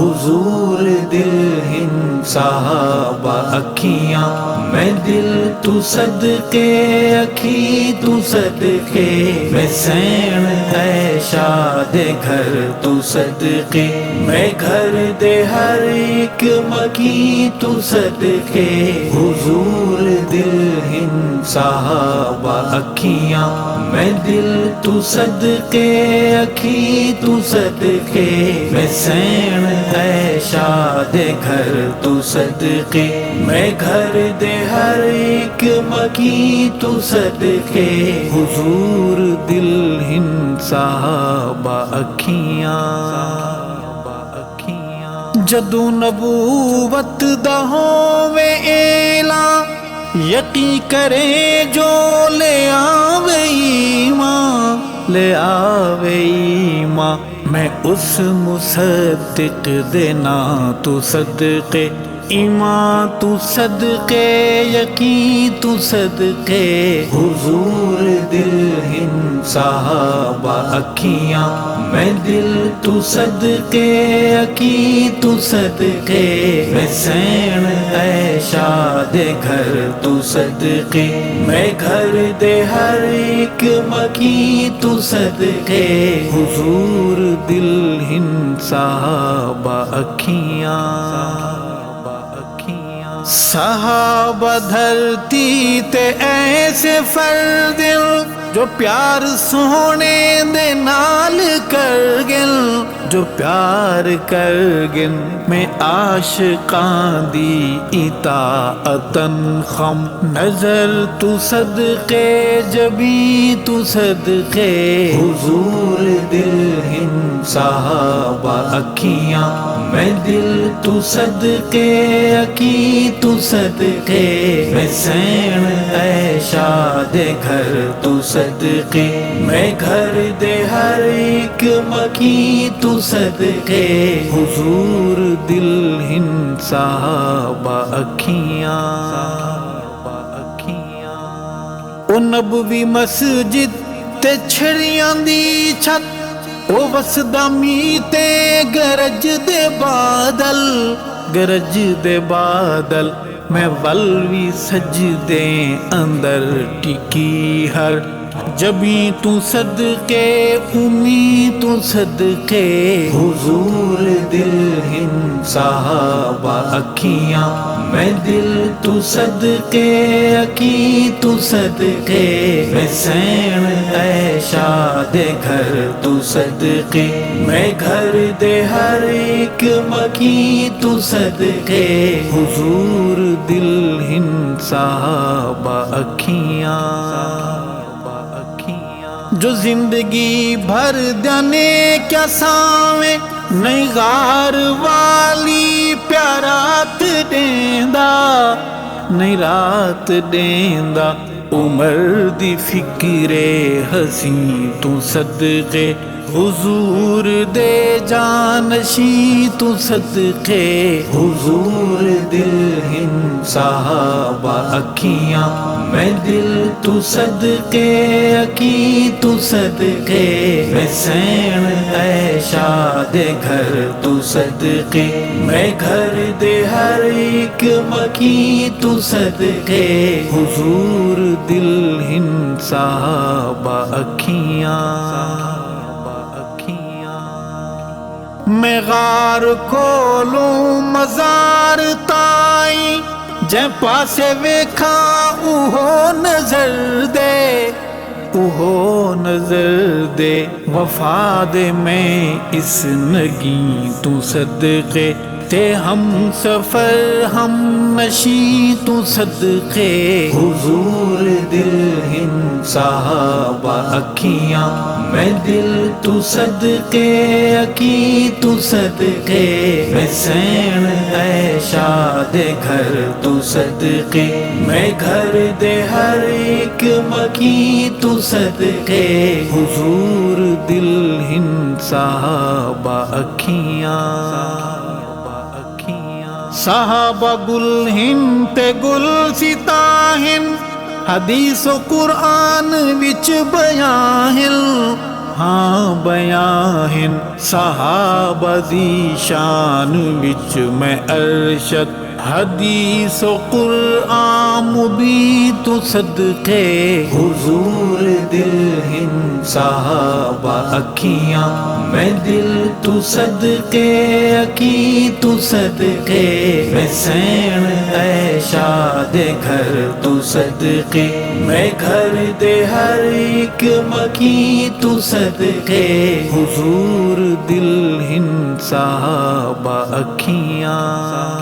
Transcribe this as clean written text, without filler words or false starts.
حضور دل ہند صحابہ اکھیاں میں دل تو صدقے اکھی تو صدقے میں سین ہے شاد گھر تو صدقے میں گھر دے ہر ایک مکی تو صدقے حضور دل ہند صحابہ اکھیاں میں دل تو صدقے اکھی تو صدقے میں سین ہے شاد گھر تو صدقے میں گھر دے ہر ایک مکی تو صدقے حضور دل ہند صحابہ اکھیاں جدو نبوت دا ہووے اعلان یقین کرے جو لے آوے ایمان لے آوے ایمان میں اس مصدق دینا تو صدقے ایمان تو صدقے یقین تو صدقے حضور دل ہند صحابہ اکھیاں میں دل تو صدقے یقین تو صدقے میں سین ہے شاد گھر تو صدقے میں گھر دے ہر ایک مکی تو صدقے حضور دل ہند صحابہ اکھیاں صحابہ دھرتی تے ایسے فردل جو پیار سونے دے نال کر گل جو پیار کر گن میں عاشقاں دی اطاعتن خم نظر تو صدقے جبی تو صدقے حضور دل ہند صحابہ اکھیاں میں دل تو صدقے اکی تو صدقے میں سین ہے شاد گھر تو صدقے میں گھر دے ہر ایک مکی تو صدقے حضور دل ہند صحابہ اکھیاں او نبوی مسجد تے چھڑیاں دی چھت او وسدا میتے گرج دے بادل گرج دے بادل میں ولوی سجدے اندر ٹکی ہر جبی تو صدقے امید تو صدقے حضور دل ہند صحابہ اکھیاں میں دل تو صدقے اکی تو صدقے میں سین ہے شاد گھر تو صدقے میں گھر دے ہر ایک مکی تو صدقے حضور دل ہند صحابہ اکھیاں جو زندگی بھر دینے کیا ساویں نہیں غار والی پیارات دیندا نہیں رات دیندا عمر دی فکرے حسین تو صدقے حضور دے جانشی تو صدقے حضور دل ہند صحابہ اکھیاں میں دل تو صدقے اکی تو صدقے میں سین ہے شاد گھر تو صدقے میں گھر دے ہر ایک مکی تو صدقے حضور دل ہند صحابہ اکھیاں میں غار کھولوں مزار تائی جے پاسے ویکھا اوہو نظر دے اوہو نظر دے وفا دے میں اس نگی تو صدقے تے ہم سفر ہم نشی تو صدقے حضور دل ہند صحابہ اکھیاں میں دل تو صدقے اکی تو صدقے میں سین ہے شاد گھر تو صدقے میں گھر دے ہر ایک مکی تو صدقے حضور دل ہند صحابہ اکھیاں صحابہ گل ہند تے گل ستا ہند حدیث و قرآن وچ بیان جہاں بیاں ہن صحابہ دی شان وچ میں ارشد حدیث و قرآن بھی تو صدقے حضور دل ہن صحابہ اکھیاں میں دل تو صدقے اکی تو صدقے میں سین اے شاد گھر تو صدقے میں گھر دے ہر ایک مکی تو صدقے حضور دل ہن صحابہ اکھیاں